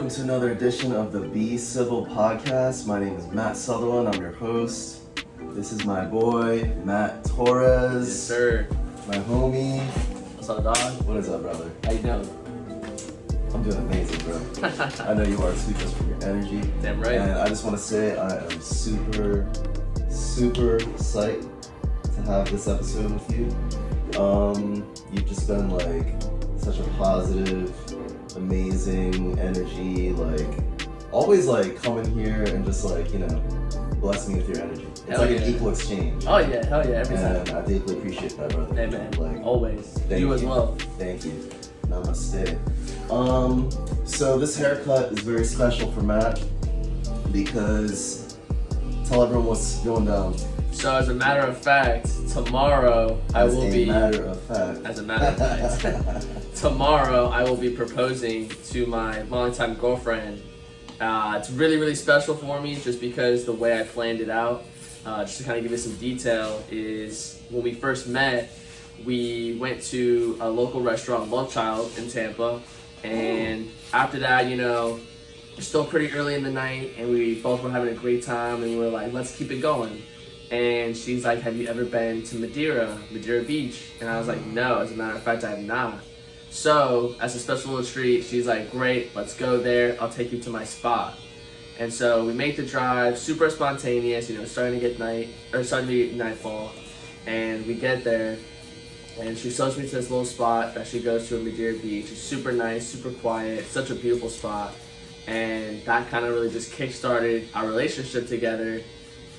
welcome to another edition of the Be Civil podcast. My name is Matt Sutherland, I'm your host. This is my boy, Matt Torres. Yes, sir. My homie. What's up, dog? What is up, brother? How you doing? I'm doing amazing, bro. I know you are too, just from your energy. Damn right. And I just want to say I am super psyched to have this episode with you. You've just been like such a positive, amazing energy, like always like coming here and just like, you know, bless me with your energy. It's Hell like yeah. an equal exchange. Oh yeah, hell yeah, every And time. I deeply appreciate that, brother. Hey man, Like, always. thank You as well. Thank you. Namaste. So this haircut is very special for Matt because tell everyone what's going down. So as a matter of fact, tomorrow I will be. Matter of fact. As a matter of fact, tomorrow I will be proposing to my longtime girlfriend. It's really special for me just because the way I planned it out. Just to kind of give you some detail is when we first met, we went to a local restaurant, Love Child, in Tampa, and after that, you know, it's still pretty early in the night, and we both were having a great time, and we were like, let's keep it going. And she's like, have you ever been to Madeira Beach? And I was like, no, as a matter of fact, I have not. So, as a special little treat, she's like, great, let's go there, I'll take you to my spot. And so we make the drive, super spontaneous, you know, starting to be nightfall, and we get there, and she shows me to this little spot that she goes to in Madeira Beach. It's super nice, super quiet, such a beautiful spot, and that kind of really just kick-started our relationship together.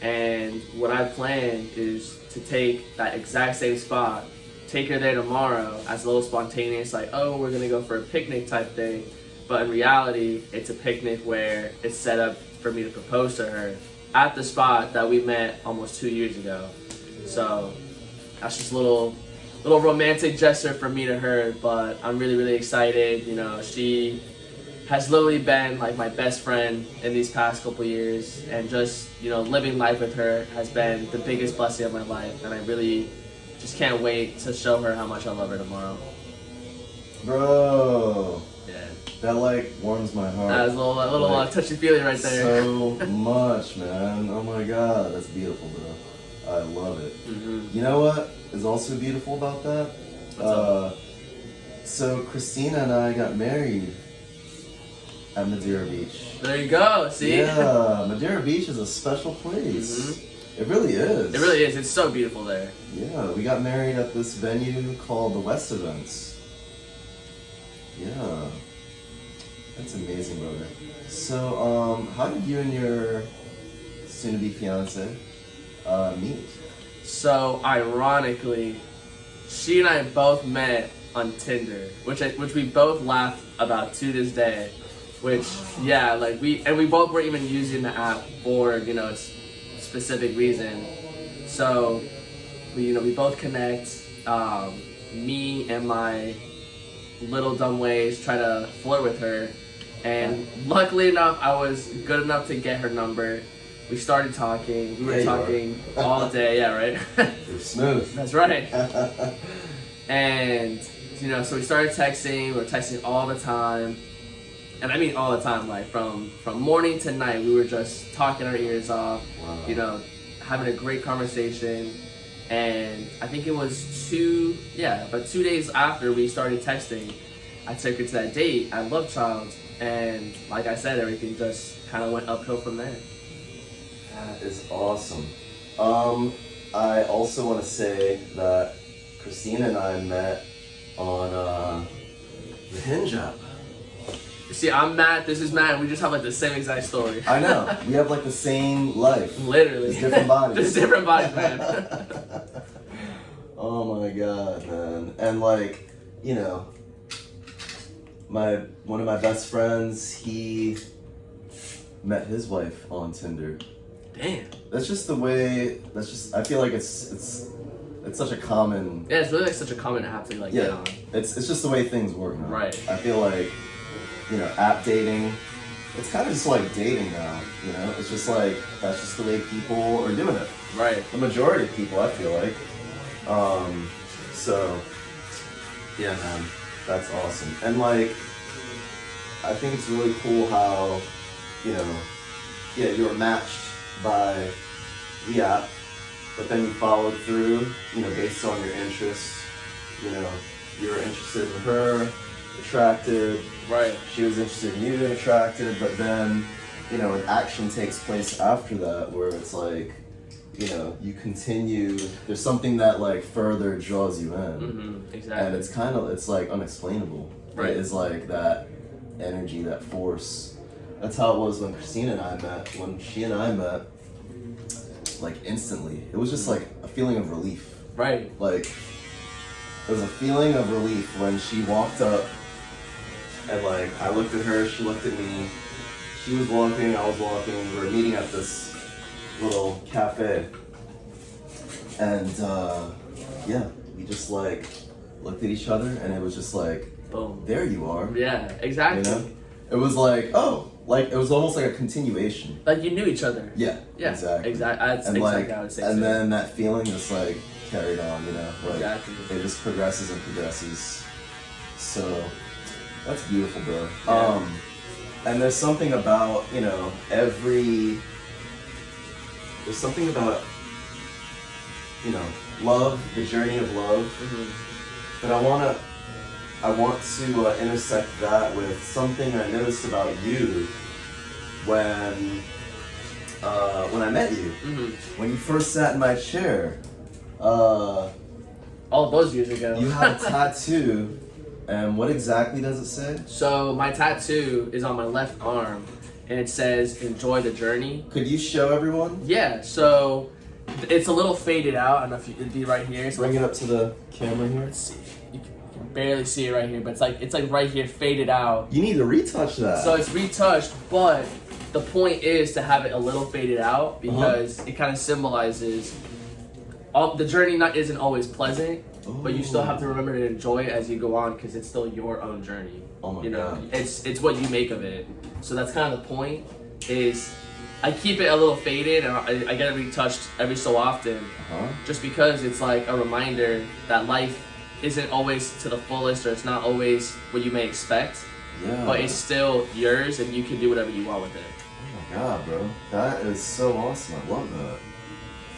And what I planned is to take that exact same spot, take her there tomorrow as a little spontaneous, like, oh, we're gonna go for a picnic type thing. But in reality, it's a picnic where it's set up for me to propose to her at the spot that we met almost 2 years ago. So that's just a little romantic gesture from me to her, but I'm really excited. You know, she has literally been like my best friend in these past couple years, and just, you know, living life with her has been the biggest blessing of my life, and I really just can't wait to show her how much I love her tomorrow. Bro. Yeah. That like warms my heart. That was a little like, touchy-feely right there. So much, man. Oh my god, that's beautiful, bro. I love it. Mm-hmm. You know what is also beautiful about that? What's up? So Christina and I got married at Madeira Beach. There you go, see? Yeah, Madeira Beach is a special place. Mm-hmm. It really is. It really is. It's so beautiful there. Yeah, we got married at this venue called the West Events. Yeah. That's amazing, brother. So, how did you and your soon-to-be fiance meet? So, ironically, she and I both met on Tinder, which we both laugh about to this day. Which, yeah, like we both weren't even using the app for, you know, a specific reason. So, we both connect. Me and my little dumb ways try to flirt with her, and luckily enough, I was good enough to get her number. We started talking. We were talking all day. Yeah, right. You're smooth. That's right. And you know, so we started texting. We were texting all the time. And I mean all the time, like from morning to night, we were just talking our ears off, you know, having a great conversation. And I think it was 2 days after we started texting, I took her to that date at Love Child. And like I said, everything just kind of went uphill from there. That is awesome. I also want to say that Christina and I met on the Hinge app. You see, I'm Matt, this is Matt, and we just have like the same exact story. I know. We have like the same life. Literally. Just different bodies. Just different bodies, man. Oh my god, man. And like, you know, one of my best friends, he met his wife on Tinder. Damn. That's just the way. I feel like it's such a common. Yeah, it's really like such a common app to like get on. It's just the way things work now. Right. I feel like, you know, app dating, it's kind of just like dating now, you know? It's just like, that's just the way people are doing it. Right. The majority of people, I feel like. So, yeah, man, that's awesome. And like, I think it's really cool how, you know, yeah, you were matched by the app, but then you followed through, you know, based on your interests. You know, you were interested in her, attracted. Right. She was interested in you, attracted, but then, you know, an action takes place after that where it's like, you know, you continue, there's something that like further draws you in. Mm-hmm, exactly. And it's like unexplainable. Right. It is like that energy, that force. That's how it was when Christina and I met. When she and I met, like instantly, it was just like a feeling of relief. Right. Like, it was a feeling of relief when she walked up and like I looked at her, she looked at me. She was walking, I was walking. We were meeting at this little cafe, and yeah, we just like looked at each other, and it was just like, boom, there you are. Yeah, exactly. You know, it was like, oh, like it was almost like a continuation. Like you knew each other. Yeah. Yeah. Exactly. Exactly. That's And exactly like, how I would say. and so. then that feeling just like carried on. You know, like Exactly. it just progresses and progresses. So that's beautiful, bro. Yeah. And there's something about, you know, there's something about, you know, love, the journey of love. Mm-hmm. But I want to intersect that with something I noticed about you when I met you. Mm-hmm. When you first sat in my chair, All those years ago. you have a tattoo, and what exactly does it say? So my tattoo is on my left arm, and it says "Enjoy the journey." Could you show everyone? Yeah. So it's a little faded out. I don't know if it'd be right here. So Bring it up to the camera here. let's see. You can barely see it right here, but it's like right here, faded out. You need to retouch that. So it's retouched, but the point is to have it a little faded out because it kind of symbolizes the journey isn't always pleasant, but you still have to remember to enjoy it as you go on because it's still your own journey. Oh my you know, God. it's what you make of it. So that's kind of the point. Is I keep it a little faded and I get it retouched every so often, just because it's like a reminder that life isn't always to the fullest or it's not always what you may expect. Yeah. But it's still yours and you can do whatever you want with it. Oh my God, bro. That is so awesome. I love that.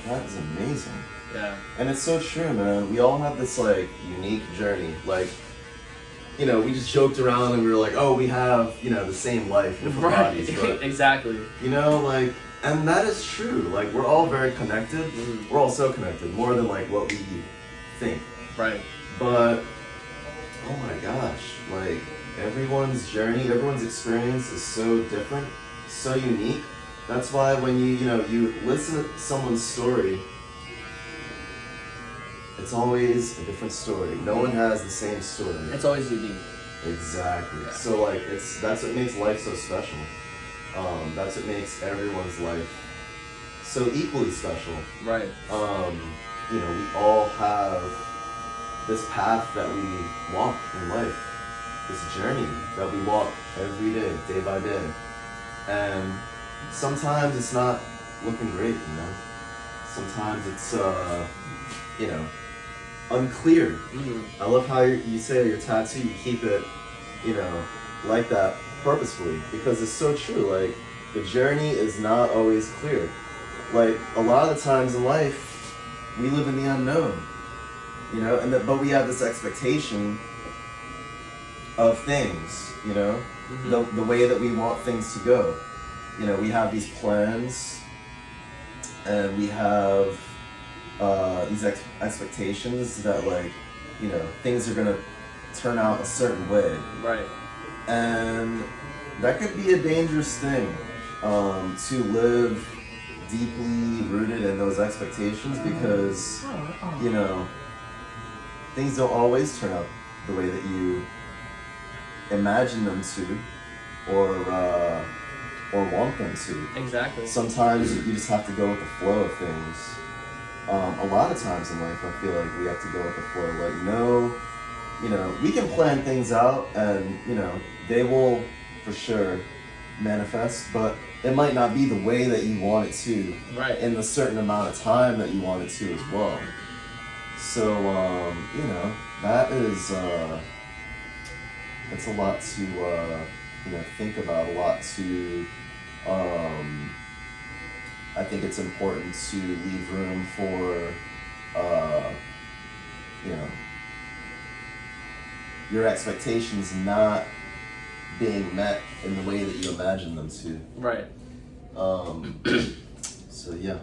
That is amazing. Yeah. And it's so true, man. We all have this like unique journey. Like, you know, we just joked around and we were like, oh, we have, you know, the same life, different bodies. But, Exactly. you know, like, and that is true. Like, we're all very connected. Mm-hmm. We're all so connected, more than like what we think. Right. But, oh my gosh, like, everyone's journey, everyone's experience is so different, so unique. That's why when you listen to someone's story, it's always a different story. No one has the same story. It's always unique. Exactly. Yeah. So like that's what makes life so special. That's what makes everyone's life so equally special. Right. You know, we all have this path that we walk in life, this journey that we walk every day by day. And sometimes it's not looking great, you know? Sometimes it's, you know, unclear. Mm-hmm. I love how you say your tattoo, you keep it, you know, like that purposefully, because it's so true. Like, the journey is not always clear. Like, a lot of the times in life, we live in the unknown, you know, but we have this expectation of things, you know, the way that we want things to go. You know, we have these plans, and we have these expectations that, like, you know, things are gonna turn out a certain way. Right. And that could be a dangerous thing, to live deeply rooted in those expectations, because, you know, things don't always turn out the way that you imagine them to, or want them to. Exactly. Sometimes you just have to go with the flow of things. A lot of times in life, I feel like we have to go with the flow. Like, no, you know, we can plan things out, and, you know, they will for sure manifest, but it might not be the way that you want it to, Right. in the certain amount of time that you want it to as well. So, you know, that is, it's a lot to think about a lot too. I think it's important to leave room for, you know, your expectations not being met in the way that you imagine them to. Right. So yeah.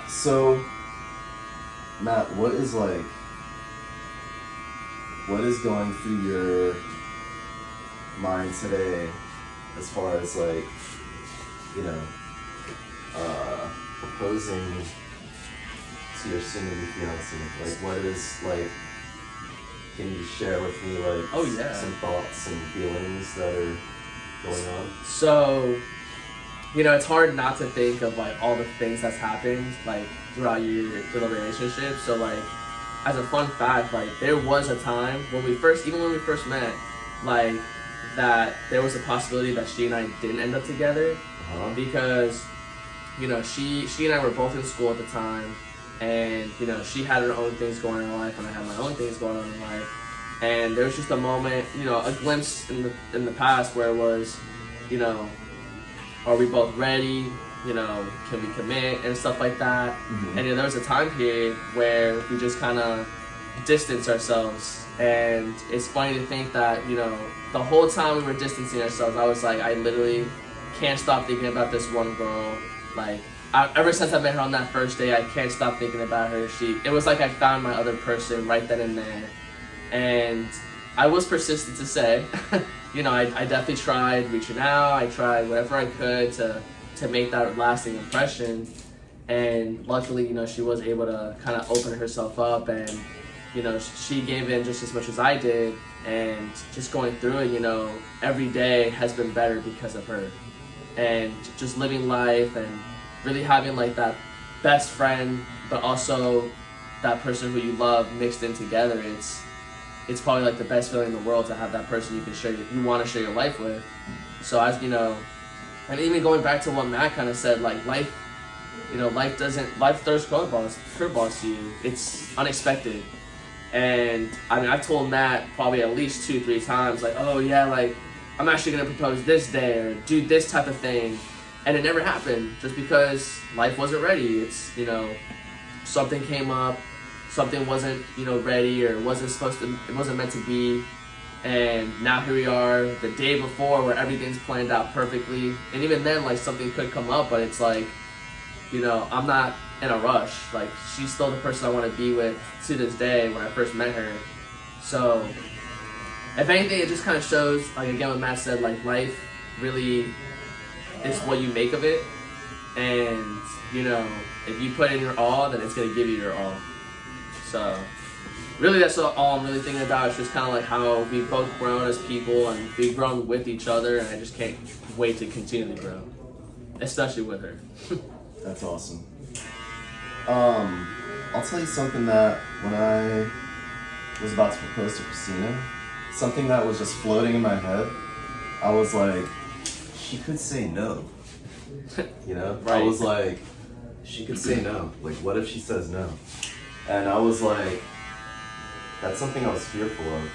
So Matt, what is going through your mind today as far as proposing to your soon-to-be fiance? What is can you share with me Oh, yeah. some thoughts and feelings that are going on? So, it's hard not to think of all the things that's happened throughout your little relationship. So as a fun fact, there was a time when we first met, that there was a possibility that she and I didn't end up together, because she and I were both in school at the time, and she had her own things going on in life, and I had my own things going on in life, and there was just a moment, a glimpse in the past where it was, are we both ready? Can we commit and stuff like that? Mm-hmm. And there was a time period where we just kind of distanced ourselves. And it's funny to think that, the whole time we were distancing ourselves, I was I literally can't stop thinking about this one girl. Ever since I met her on that first day, I can't stop thinking about her. It was I found my other person right then and there. And I was persistent to say, I definitely tried reaching out. I tried whatever I could to make that lasting impression. And luckily, she was able to kind of open herself up, and, she gave in just as much as I did. And just going through it, every day has been better because of her. And just living life and really having that best friend, but also that person who you love mixed in together. It's probably the best feeling in the world to have that person you want to share your life with. So as and even going back to what Matt kind of said, life throws curveballs to you. It's unexpected. And I've told Matt probably at least 2-3 times, oh yeah, I'm actually gonna propose this day or do this type of thing, and it never happened just because life wasn't ready. It's something came up, something wasn't ready, or it wasn't meant to be, and now here we are the day before where everything's planned out perfectly. And even then something could come up, but it's I'm not in a rush. She's still the person I want to be with to this day when I first met her. So if anything, it just kind of shows, again, what Matt said, life really is what you make of it. And, if you put in your all, then it's going to give you your all. So really, that's all I'm really thinking about. It's just kind of how we've both grown as people, and we've grown with each other, and I just can't wait to continue to grow, especially with her. That's awesome. I'll tell you something that when I was about to propose to Christina, something that was just floating in my head, I was she could say no. Right. I was she could say no. What if she says no? And I was that's something I was fearful of.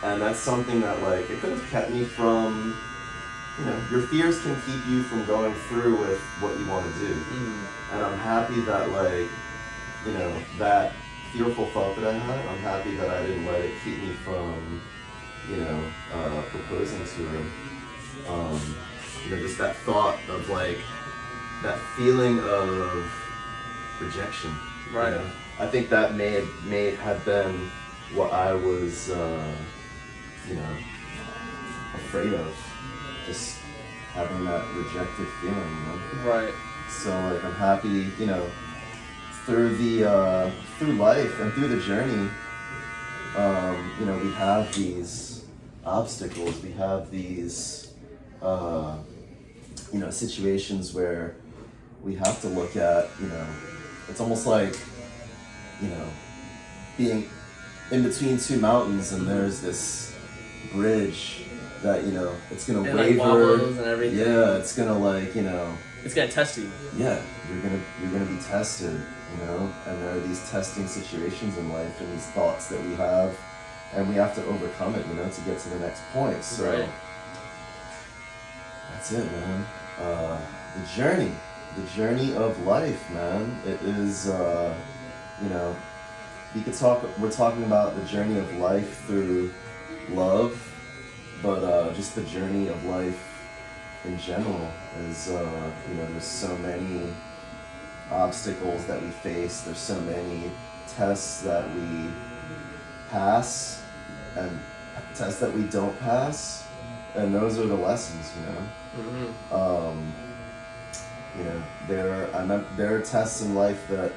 And that's something that it could have kept me from, your fears can keep you from going through with what you want to do. And I'm happy that that fearful thought that I had, I'm happy that I didn't let it keep me from, proposing to her. Just that thought of that feeling of rejection. Right. I think that may have been what I was, afraid of. Just having that rejected feeling, Right. So I'm happy, through life and through the journey, we have these obstacles, we have these, situations where we have to look at, it's almost being in between two mountains, and there's this bridge that it's gonna waver, wobbles and everything. Yeah, it's gonna it's gonna test you. Yeah, you're gonna be tested, and there are these testing situations in life, and these thoughts that we have and we have to overcome it, to get to the next point. So Right. that's it, man. The journey of life, man. It is, we're talking about the journey of life through love, but just the journey of life in general is, there's so many obstacles that we face. There's so many tests that we pass and tests that we don't pass, and those are the lessons, Mm-hmm. There are tests in life that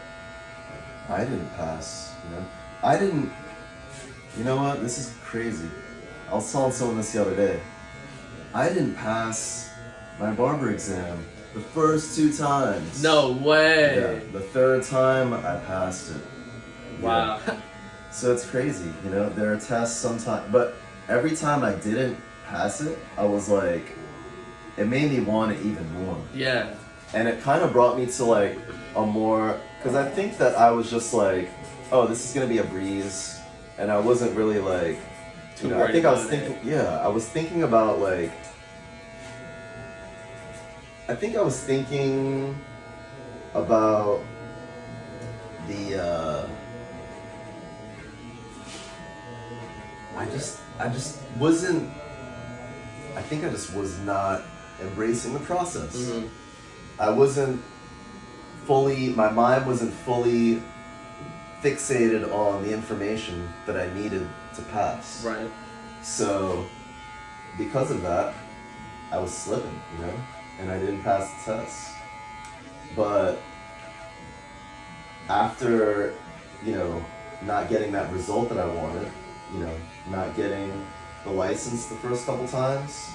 I didn't pass. You know what? This is crazy. I was telling someone this the other day. I didn't pass my barber exam the first 2 times. No way. Yeah, the 3rd time I passed it. Wow. Yeah. So it's crazy, there are tests sometimes, but every time I didn't pass it, I was like, it made me want it even more. Yeah. And it kind of brought me to like a more, because I think that I was just like, oh, this is going to be a breeze. And I wasn't really like, I think I was thinking, I was thinking about like, I think I was thinking about the, I just wasn't, I think I just was not embracing the process. Mm-hmm. I wasn't fully, my mind wasn't fully fixated on the information that I needed to pass. Right. So, because of that, I was slipping, and I didn't pass the test. But after, not getting that result that I wanted, not getting the license the first couple times,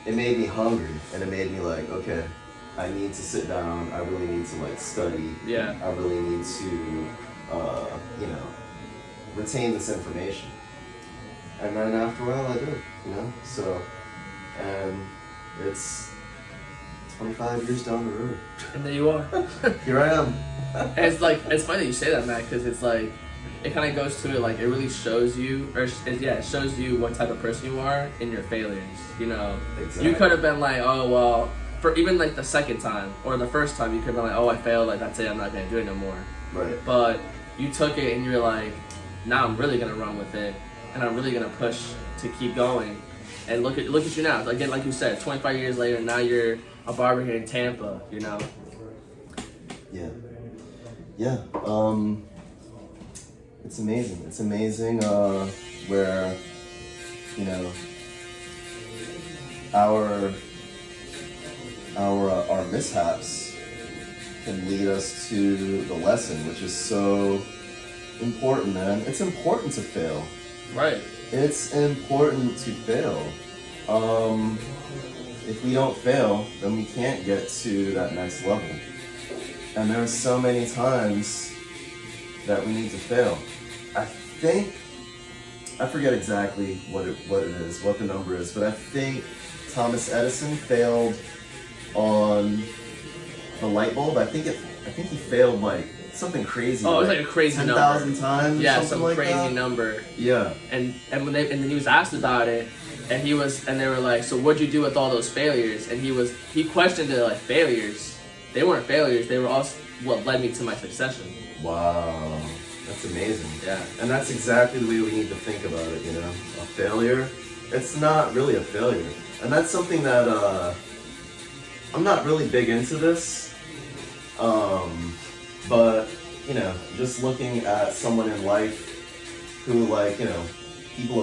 it made me hungry, and it made me like, okay, I need to sit down, I really need to like study, Yeah. I really need to, retain this information. And then after a while I did, so, and it's 25 years down the road. And there you are. Here I am. And it's funny that you say that, Matt, because it's like, it kind of goes to it, like, it really shows you, it shows you what type of person you are in your failures, Exactly. You could have been like, oh, well, for even, like, the second time, or the first time, you could have been like, oh, I failed, like, that's it, I'm not going to do it no more. Right. But you took it and you're like, now I'm really going to run with it, and I'm really going to push to keep going. And look at you now. Again, like you said, 25 years later, now you're a barber here in Tampa, Yeah. Yeah. It's amazing. It's amazing where, our mishaps can lead us to the lesson, which is so important, man. It's important to fail. Right. It's important to fail. If we don't fail, then we can't get to that next level. And there are so many times that we need to fail. I forget exactly what the number is, but I think Thomas Edison failed on the light bulb. I think he failed like something crazy. Oh, it was like a crazy 10,000 number. times. Yeah, something some like crazy that. number. Yeah. And then he was asked about it, and they were like, so what'd you do with all those failures? And he questioned it like, failures? They weren't failures. They were also what led me to my succession. Wow. That's amazing. Yeah. And that's exactly the way we need to think about it, A failure, it's not really a failure. And that's something that, I'm not really big into this, but, just looking at someone in life who, like, people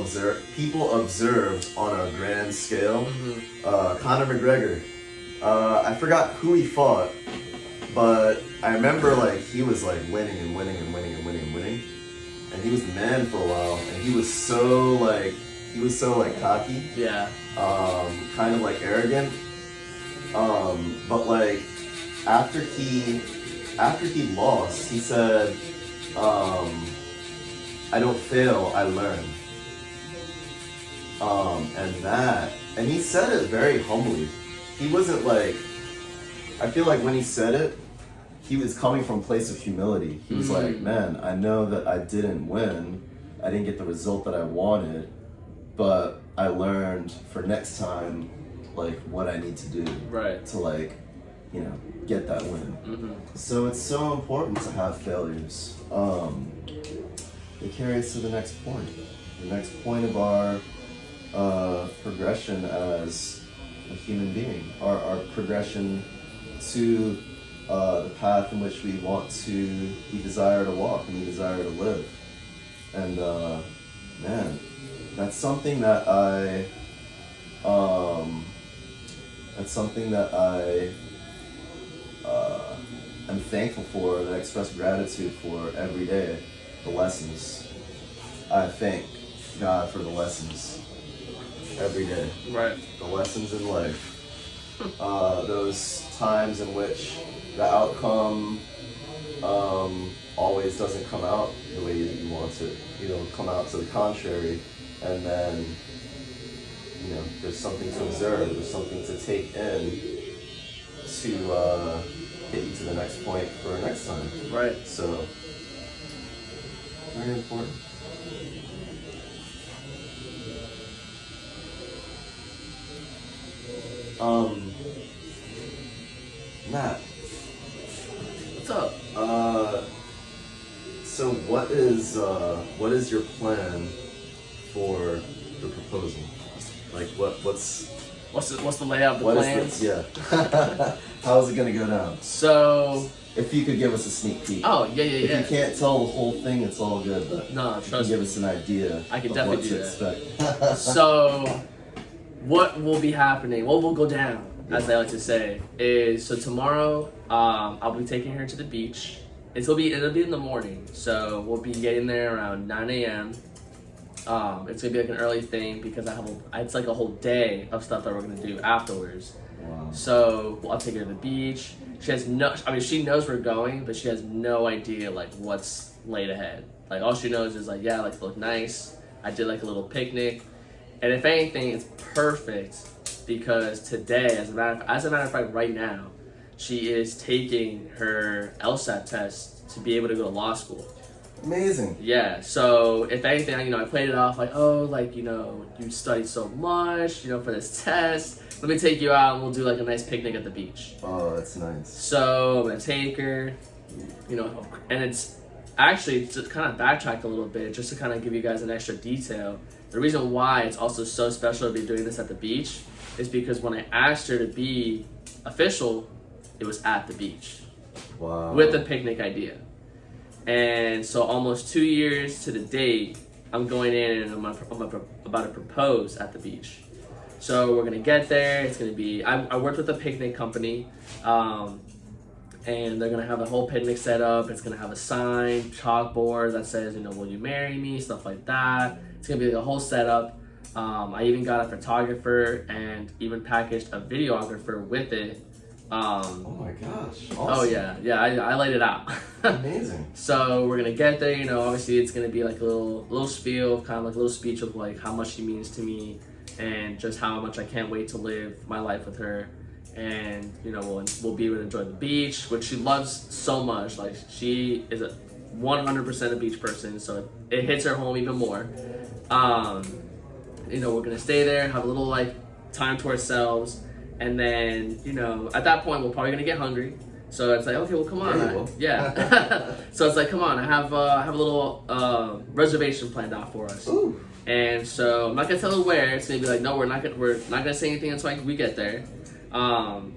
observed on a grand scale. Mm-hmm. Conor McGregor. I forgot who he fought, but I remember like he was like winning and winning and winning and winning and winning, and he was the man for a while, and he was so like cocky. Yeah. Kind of like arrogant. But like after he lost, he said, I don't fail, I learn. And he said it very humbly. He wasn't like, I feel like when he said it, he was coming from a place of humility. He was like, man, I know that I didn't win, I didn't get the result that I wanted, but I learned for next time, like, what I need to do Right. to, like, you know, get that win. Mm-hmm. So it's so important to have failures. They carry us to the next point. The next point of our progression as a human being, our progression to the path in which we desire to walk and we desire to live. And man, that's something that I am thankful for, that I express gratitude for every day. The lessons. I thank God for the lessons every day. Right. The lessons in life. Those times in which the outcome always doesn't come out the way that you want it. Come out to the contrary, and then there's something to observe, there's something to take in to get you to the next point for next time. Right. So, very important. Matt. What's up? So what is your plan for the proposal? Like what's the layout of the plans? Yeah. How's it gonna go down? So if you could give us a sneak peek. Oh yeah. If you can't tell the whole thing, it's all good. But No, you can trust give me. us an idea. I can of definitely what do to that. expect. So what will be happening? What will go down, as I like to say, is so tomorrow I'll be taking her to the beach. It'll be in the morning, so we'll be getting there around 9 a.m. It's gonna be like an early thing because it's like a whole day of stuff that we're gonna do afterwards. Wow. So I'll take her to the beach. She knows we're going, but she has no idea like what's laid ahead. Like all she knows is like, yeah, like look nice. I did like a little picnic, and if anything, it's perfect because today, as a matter of fact, right now, she is taking her LSAT test to be able to go to law school. Amazing. Yeah, so if anything, I played it off like, oh, like, you studied so much, for this test. Let me take you out and we'll do like a nice picnic at the beach. Oh, that's nice. So I'm gonna take her, and it's actually to kind of backtrack a little bit, just to kind of give you guys an extra detail. The reason why it's also so special to be doing this at the beach is because when I asked her to be official, it was at the beach. Wow. With the picnic idea. And so almost 2 years to the date, I'm going in and I'm about to propose at the beach. So we're going to get there. It's going to be, I worked with a picnic company, and they're going to have a whole picnic set up. It's going to have a sign, chalkboard that says, will you marry me? Stuff like that. It's going to be like a whole setup. I even got a photographer and even packaged a videographer with it. Oh my gosh. Awesome. Oh yeah, I laid it out. Amazing. So we're gonna get there, obviously it's gonna be like a little spiel, kind of like a little speech of like how much she means to me and just how much I can't wait to live my life with her. And we'll be able to enjoy the beach, which she loves so much. Like she is a 100% a beach person, so it hits her home even more. We're gonna stay there, have a little like time to ourselves. And then, at that point, we're probably gonna get hungry. So it's like, okay, well, come on. Yeah. So it's like, come on. I have a little reservation planned out for us. Ooh. And so I'm not gonna tell her where. It's gonna be like, no, we're not gonna say anything until we get there. And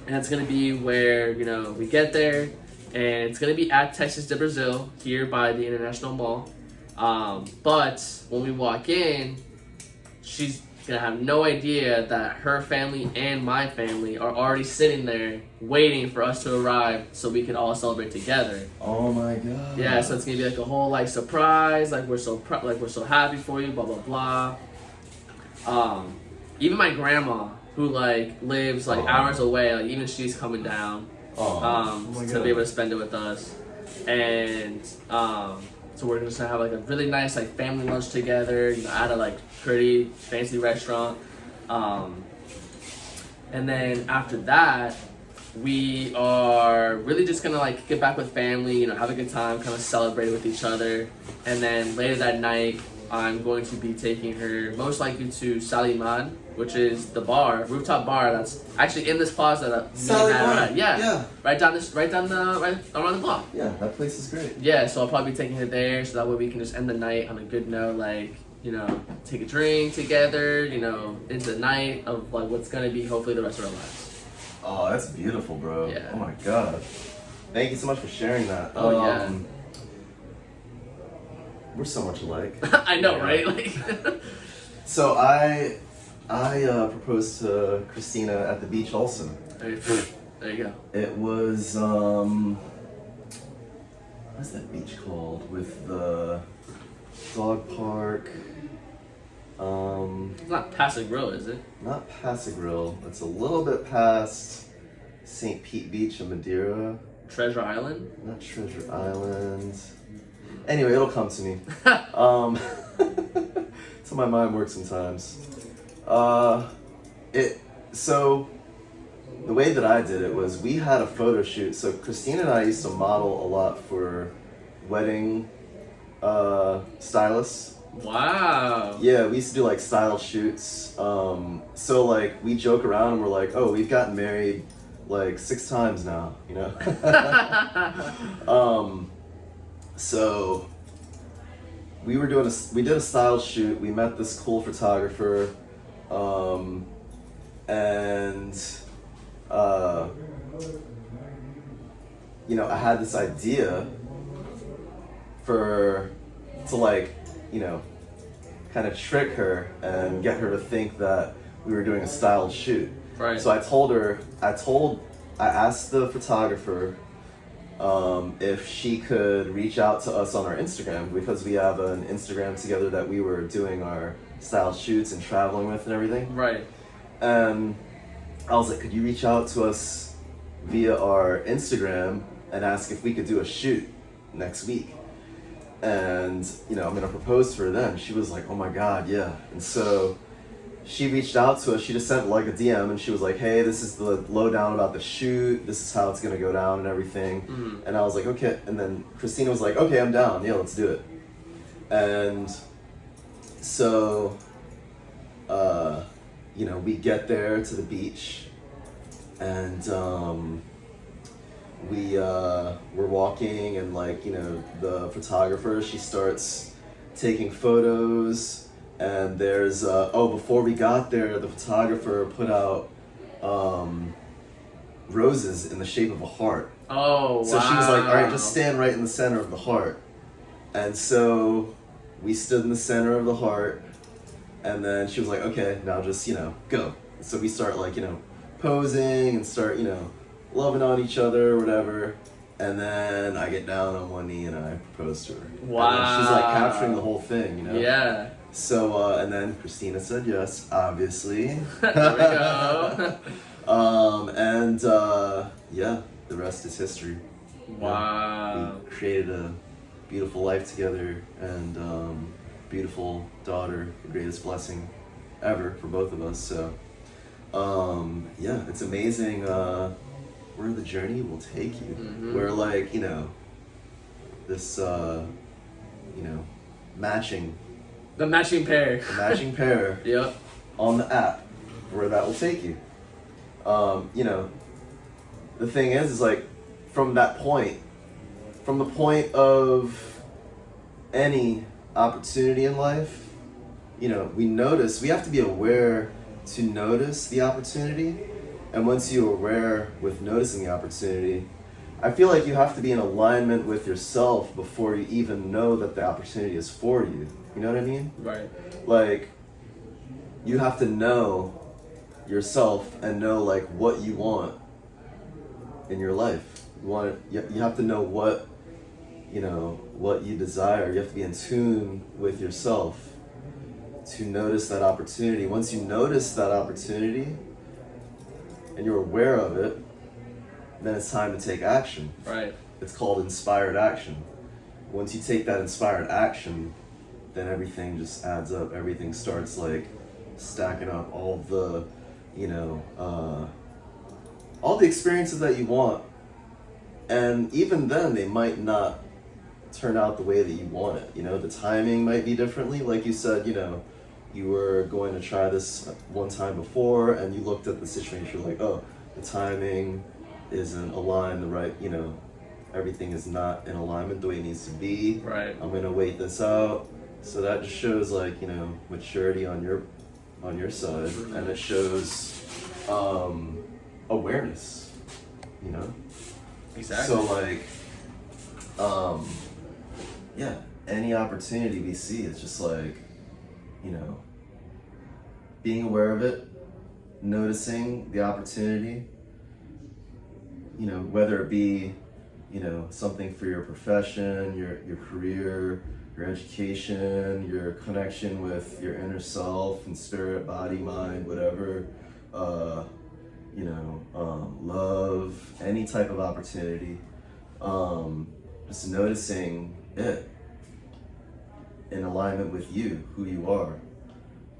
it's gonna be where we get there, and it's gonna be at Texas de Brazil here by the International Mall. But when we walk in, she's gonna have no idea that her family and my family are already sitting there waiting for us to arrive so we can all celebrate together. Oh my god. Yeah, so it's gonna be like a whole like surprise, like we're so happy for you, blah blah blah. Even my grandma, who like lives like hours away, like even she's coming down to be able to spend it with us. And so we're just gonna have like a really nice like family lunch together, at a like pretty fancy restaurant. And then after that, we are really just gonna like get back with family, you know, have a good time, kind of celebrate with each other, and then later that night, I'm going to be taking her most likely to Saliman, which is the bar, rooftop bar that's actually in this plaza that me and Matt are at. Yeah, right around the block. Yeah, that place is great. Yeah, so I'll probably be taking her there, so that way we can just end the night on a good note, like, you know, take a drink together, you know, into the night of like what's gonna be hopefully the rest of our lives. Oh, that's beautiful, bro. Yeah. Oh my god. Thank you so much for sharing that. Oh, yeah. We're so much alike. I know, right? Like, so I proposed to Christina at the beach also. there you go. It was what's that beach called with the dog park? It's not Passive Grill, is it? Not Passagrille. It's a little bit past St. Pete Beach in Madeira. Treasure Island? Not Treasure Island. Anyway, it'll come to me. So my mind works sometimes. So the way that I did it was we had a photo shoot. So Christina and I used to model a lot for wedding stylists. Wow. Yeah, we used to do like style shoots. So like we joke around and we're like, oh, we've gotten married like 6 times now, you know? So we did a style shoot. We met this cool photographer, and you know, I had this idea to like, you know, kind of trick her and get her to think that we were doing a styled shoot. Right. So I asked the photographer if she could reach out to us on our Instagram, because we have an Instagram together that we were doing our style shoots and traveling with and everything. Right. And I was like, could you reach out to us via our Instagram and ask if we could do a shoot next week? And, you know, I'm going to propose to her then. She was like, oh my God, yeah. And so she reached out to us. She just sent like a DM and she was like, hey, this is the lowdown about the shoot. This is how it's going to go down and everything. Mm-hmm. And I was like, okay. And then Christina was like, okay, I'm down. Yeah, let's do it. And so, you know, we get there to the beach and we're walking and like, you know, the photographer, she starts taking photos. And there's, before we got there, the photographer put out roses in the shape of a heart. Oh, wow. So she was like, all right, just stand right in the center of the heart. And so we stood in the center of the heart. And then she was like, okay, now just, you know, go. So we start like, you know, posing and start, you know, loving on each other or whatever. And then I get down on one knee and I propose to her. Wow. And she's like capturing the whole thing, you know? Yeah. So, and then Christina said yes, obviously. There we go. Yeah, the rest is history. Wow. We created a beautiful life together and beautiful daughter, the greatest blessing ever for both of us. So, yeah, it's amazing where the journey will take you. Mm-hmm. Where like, you know, this, you know, matching. The matching pair. The matching pair. Yep. On the app, where that will take you. You know, the thing is like, from the point of any opportunity in life, you know, we have to be aware to notice the opportunity. And once you're aware with noticing the opportunity, I feel like you have to be in alignment with yourself before you even know that the opportunity is for you. You know what I mean? Right. Like, you have to know yourself and know like what you want in your life. You have to know what, you know, what you desire. You have to be in tune with yourself to notice that opportunity. Once you notice that opportunity and you're aware of it, then it's time to take action. Right. It's called inspired action. Once you take that inspired action, then everything just adds up. Everything starts like stacking up. All the, you know, all the experiences that you want, and even then they might not turn out the way that you want it. You know, the timing might be differently. Like you said, you know, you were going to try this one time before, and you looked at the situation, you're like, oh, the timing isn't aligned the right, you know, everything is not in alignment the way it needs to be. Right. I'm gonna wait this out. So that just shows, like, you know, maturity on your side, and it shows awareness, you know. Exactly. So like, yeah, any opportunity we see, it's just like, you know, being aware of it, noticing the opportunity, you know, whether it be, you know, something for your profession, your career, your education, your connection with your inner self and spirit, body, mind, whatever, you know, love, any type of opportunity, just noticing it in alignment with you, who you are.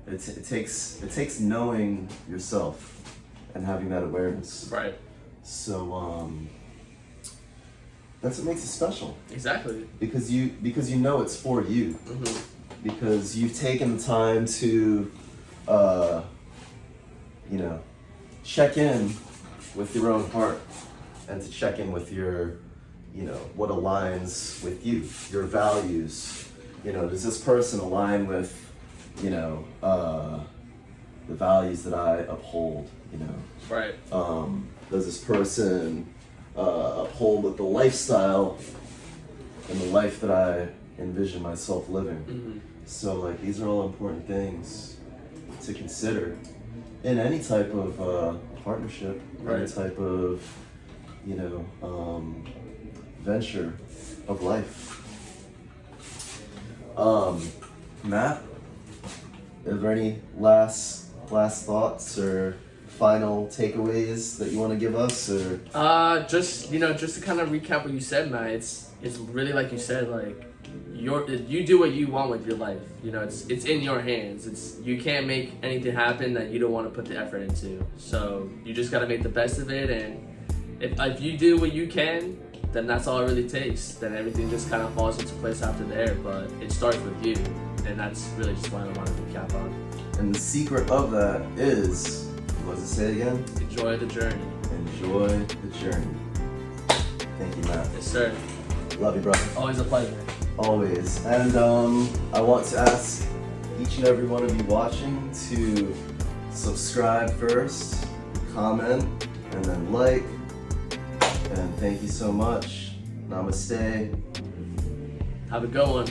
It takes knowing yourself and having that awareness. Right. So that's what makes it special. Exactly. Because you know it's for you. Mm-hmm. Because you've taken the time to, you know, check in with your own heart, and to check in with your, you know, what aligns with you, your values. You know, does this person align with, you know, the values that I uphold? You know, Right. Does this person uphold with the lifestyle and the life that I envision myself living? Mm-hmm. So like, these are all important things to consider in any type of partnership, Right. any type of, you know, venture of life. Matt, are there any last thoughts or final takeaways that you want to give us, or? Just to kind of recap what you said, Matt. It's really like you said, like you do what you want with your life. You know, it's in your hands. You can't make anything happen that you don't want to put the effort into. So you just got to make the best of it, and if you do what you can, then that's all it really takes. Then everything just kind of falls into place after there. But it starts with you, and that's really just what I want to recap on. And the secret of that is, what does it say again? Enjoy the journey. Enjoy the journey. Thank you, Matt. Yes, sir. Love you, brother. Always a pleasure. Always. And I want to ask each and every one of you watching to subscribe first, comment, and then like. And thank you so much. Namaste. Have a good one.